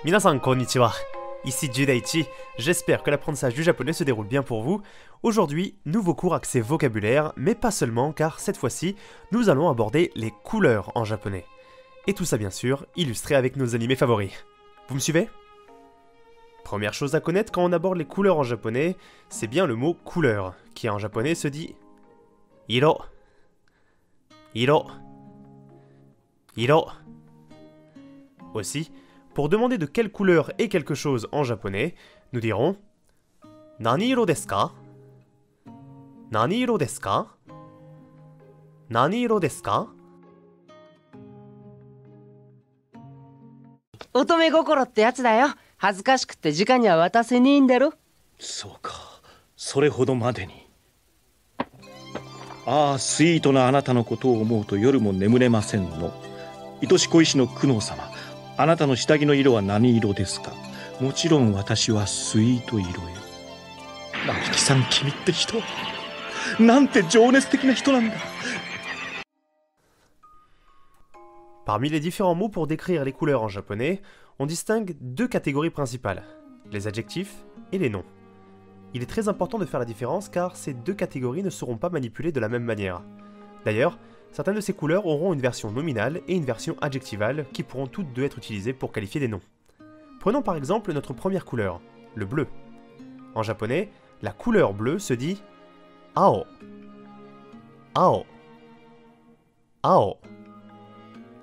Minasan konnichiwa, ici Judaichi, j'espère que l'apprentissage du japonais se déroule bien pour vous. Aujourd'hui, nouveau cours axé vocabulaire, mais pas seulement car cette fois-ci, nous allons aborder les couleurs en japonais. Et tout ça bien sûr, illustré avec nos animés favoris. Vous me suivez? Première chose à connaître quand on aborde les couleurs en japonais, c'est bien le mot couleur, qui en japonais se dit iro, iro, iro. Aussi, pour demander de quelle couleur est quelque chose en japonais, nous dirons Nani iro desu ka? Nani iro desu ka? Nani iro desu ka? 乙女心ってやつだよ。恥ずかしくて時間には渡せねえんだろ。そうか、それほどまでに。ああ、スイートなあなたのことを思うと夜も眠れませんの。愛し恋しの久能様、あなたの下着の色は何色ですか？もちろん私はスイート色よ。成木さん、君って人はなんて情熱的な人なんだ。 Parmi les différents mots pour décrire les couleurs en japonais, on distingue deux catégories principales, les adjectifs et les noms. Il est très important de faire la différence car ces deux catégories ne seront pas manipulées de la même manière. D'ailleurs, certaines de ces couleurs auront une version nominale et une version adjectivale qui pourront toutes deux être utilisées pour qualifier des noms. Prenons par exemple notre première couleur, le bleu. En japonais, la couleur bleue se dit ao, ao, ao.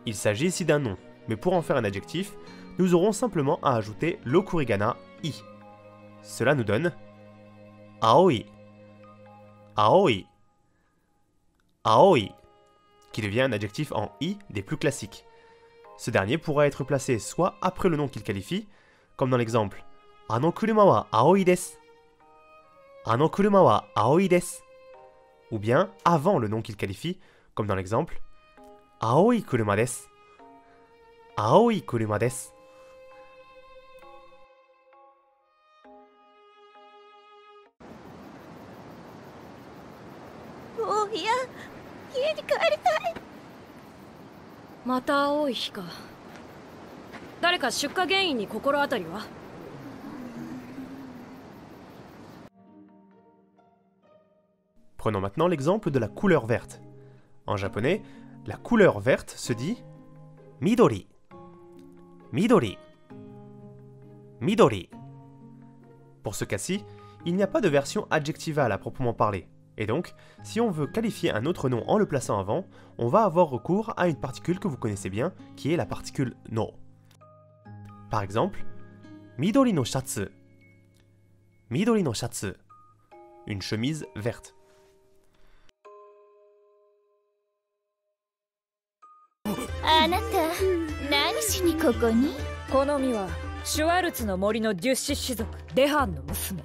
Il s'agit ici d'un nom, mais pour en faire un adjectif, nous aurons simplement à ajouter l'okurigana i. Cela nous donne aoi, aoi, aoi, qui devient un adjectif en i des plus classiques. Ce dernier pourra être placé soit après le nom qu'il qualifie, comme dans l'exemple Ano kuruma wa aoi desu, Ano kuruma wa aoi desu, ou bien avant le nom qu'il qualifie, comme dans l'exemple Aoi kuruma desu, aoi kuruma desu. Oh, いや、家に帰りたい。また青い日か。誰か出火原因に心当たりは？ Prenons maintenant l'exemple de la couleur verte. En japonais, la couleur verte se dit midori, midori, midori. Pour ce cas-ci, il n'y a pas de version adjectivale à proprement parler. Et donc, si on veut qualifier un autre nom en le plaçant avant, on va avoir recours à une particule que vous connaissez bien, qui est la particule no. Par exemple, midori no shatsu, midori no shatsu, une chemise verte. あなた、何しにここに？好みはシュワルツの森のデュッシュ氏族デハンの娘。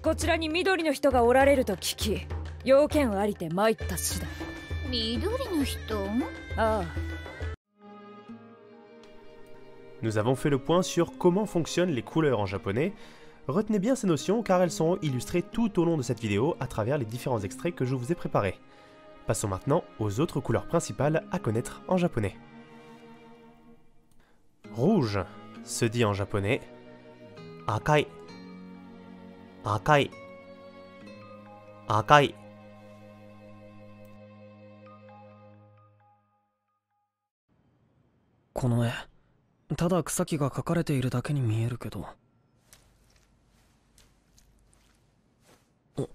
こちらに緑の人がおられると聞き、要件ありて参った次第。緑の人？ああ。 Nous avons fait le point sur comment fonctionnent les couleurs en japonais. Retenez bien ces notions car elles seront illustrées tout au long de cette vidéo à travers les différents extraits que je vous ai préparés. Passons maintenant aux autres couleurs principales à connaître en japonais. Rouge se dit en japonais akai, akai, akai. Kono ただ草木が描かれているだけに見えるけど。お、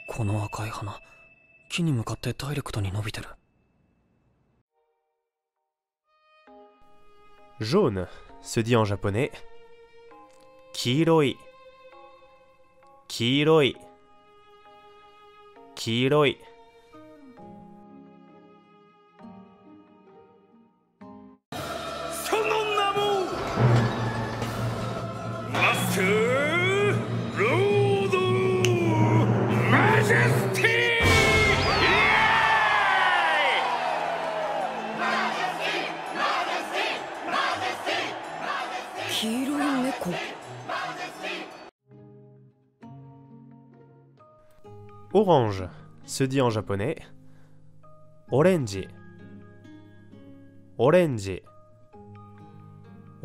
この赤い花、木に向かってダイレクトに伸びてる。Jaune se dit en japonais kiroi, kiroi, kiroi. Orange se dit en japonais orange, orange,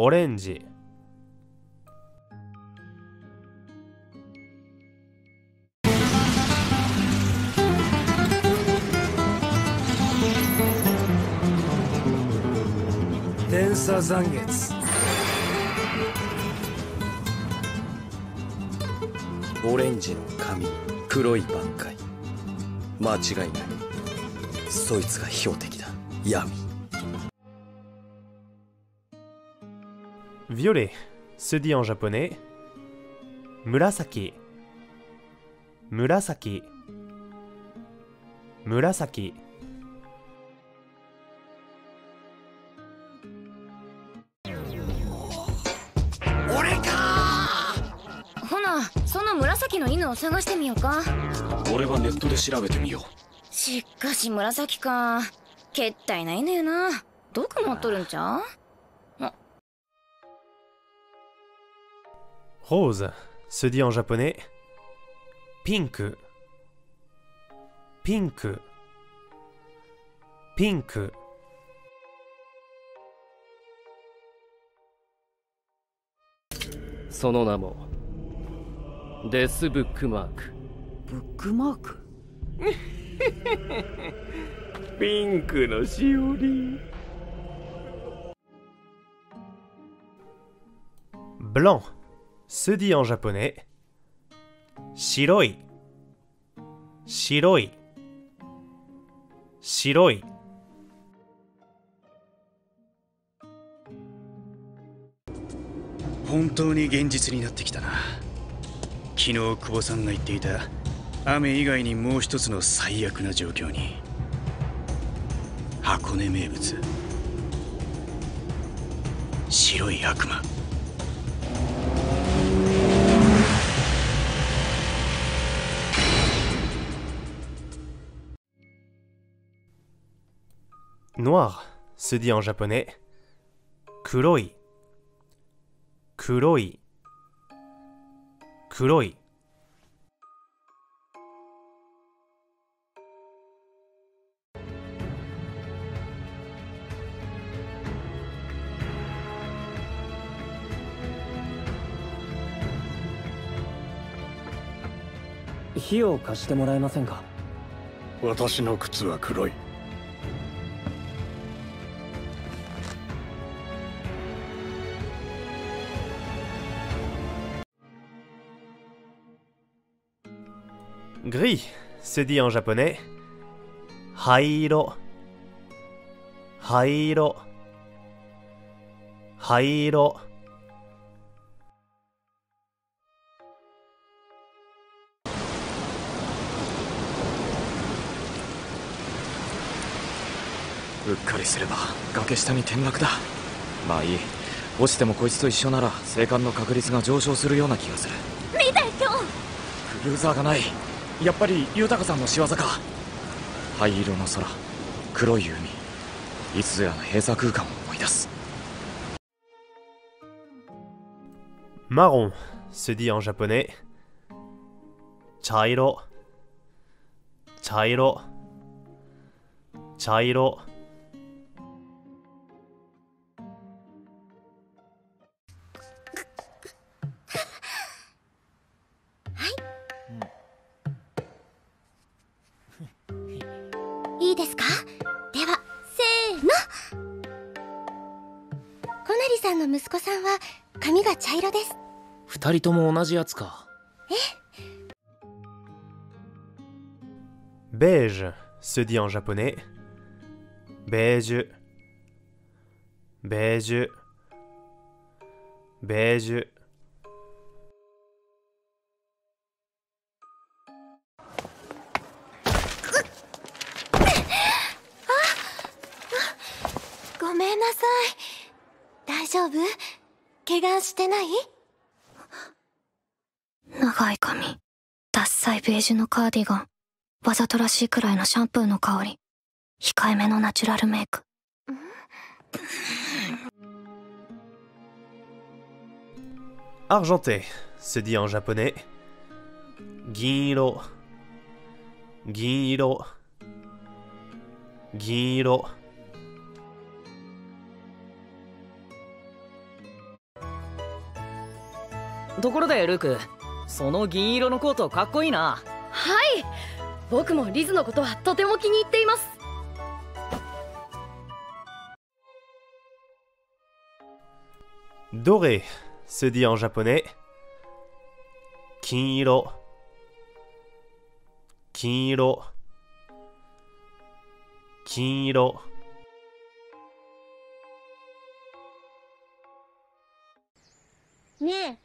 オレンジ。連鎖残月。オレンジの髪、黒い挽回。間違いない。そいつが標的だ。闇。Violet se dit en japonais Murasaki. Murasaki. Murasaki. ほな、その紫の犬を探してみようか。俺はネットで調べてみよう。しかし紫か。けったいな犬よな。毒持っとるんちゃう？ Rose se dit en japonais Pink. Pink. Pink. その名もデスブックマーク。ブックマーク？ピンクのしおり。Blanc se dit en japonais Shiroi. Shiroi. Shiroi. 本当に現実になってきたな。昨日久保さんが言っていた雨以外にもう一つの最悪な状況に。箱根名物白い悪魔。Noir se dit en japonais Kuroi. Kuroi. Kuroi. 火を貸してもらえませんか？私の靴は黒い。Gris se dit en japonais Hairo. Hairo. Hairo. うっかりすれば崖下に転落だ。まあいい。落ちてもこいつと一緒なら生還の確率が上昇するような気がする。見て今日。クルーザーがない。やっぱり豊さんの仕業か。灰色の空、黒い海、いつぞやの閉鎖空間を思い出す。Marron se dit en japonais Chairo. Chairo. Chairo. いいですか？ではせーの。小成さんの息子さんは髪が茶色です。二人とも同じやつか。Beige se dit en japonais Beige. Beige. Beige. ごめんなさい。大丈夫？怪我してない？長い髪、ダッサいベージュのカーディガン、わざとらしいくらいのシャンプーの香り、控えめのナチュラルメイク。Argenté se dit en japonais Ginro. Ginro. Ginro. ところでルーク、その銀色のコートかっこいいな。はい、僕もリズのことはとても気に入っています。Doré se dit en japonais 金色、金色、金色。ねえ、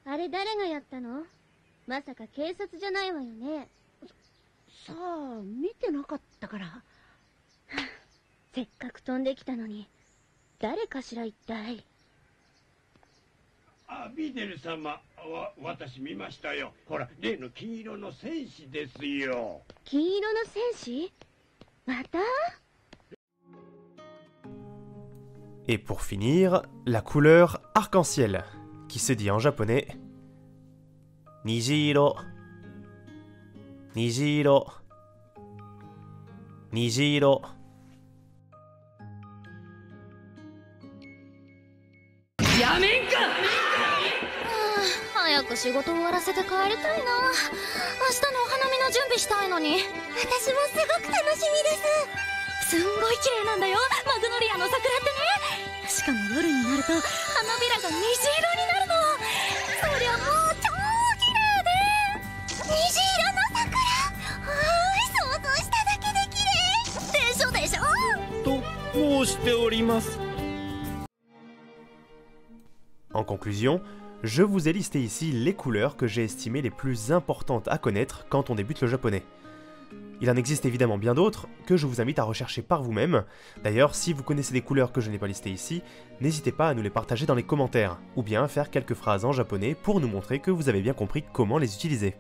あれ誰がやったの？まさか警察じゃないわよね。さあ、見てなかったから。せっかく飛んできたのに、誰かしら一体。あ、ビデル様、私見ましたよ。ほら、例の金色の戦士ですよ。金色の戦士？また？ Et pour finir, la couleur arc-en-ciel, qui se dit en japonais Nijiro, Nijiro, Nijiro. やめんか。早く仕事終わらせて帰りたいな。明日のお花見の準備したいのに。私もすごく楽しみです。すんごい綺麗なんだよ、マグノリアの桜ってね。しかも夜になると花びらが虹色になるの。そりゃもう超綺麗で。虹色の桜、想像しただけで綺麗でしょでしょと申しております。En conclusion, je vous ai listé ici les couleurs que j'ai estimées les plus importantes à connaître quand on débute le japonais. Il en existe évidemment bien d'autres, que je vous invite à rechercher par vous-même. D'ailleurs, si vous connaissez des couleurs que je n'ai pas listées ici, n'hésitez pas à nous les partager dans les commentaires, ou bien à faire quelques phrases en japonais pour nous montrer que vous avez bien compris comment les utiliser.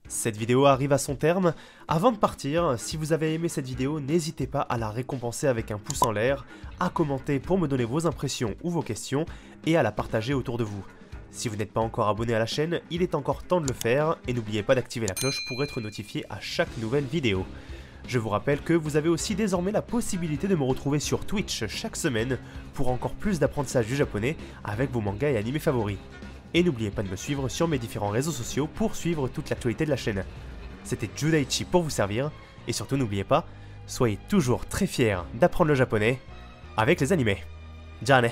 Cette vidéo arrive à son terme. Avant de partir, si vous avez aimé cette vidéo, n'hésitez pas à la récompenser avec un pouce en l'air, à commenter pour me donner vos impressions ou vos questions, et à la partager autour de vous. Si vous n'êtes pas encore abonné à la chaîne, il est encore temps de le faire, et n'oubliez pas d'activer la cloche pour être notifié à chaque nouvelle vidéo. Je vous rappelle que vous avez aussi désormais la possibilité de me retrouver sur Twitch chaque semaine pour encore plus d'apprentissage du japonais avec vos mangas et animés favoris. Et n'oubliez pas de me suivre sur mes différents réseaux sociaux pour suivre toute l'actualité de la chaîne. C'était Judaichi pour vous servir, et surtout n'oubliez pas, soyez toujours très fiers d'apprendre le japonais avec les animés. Ja ne!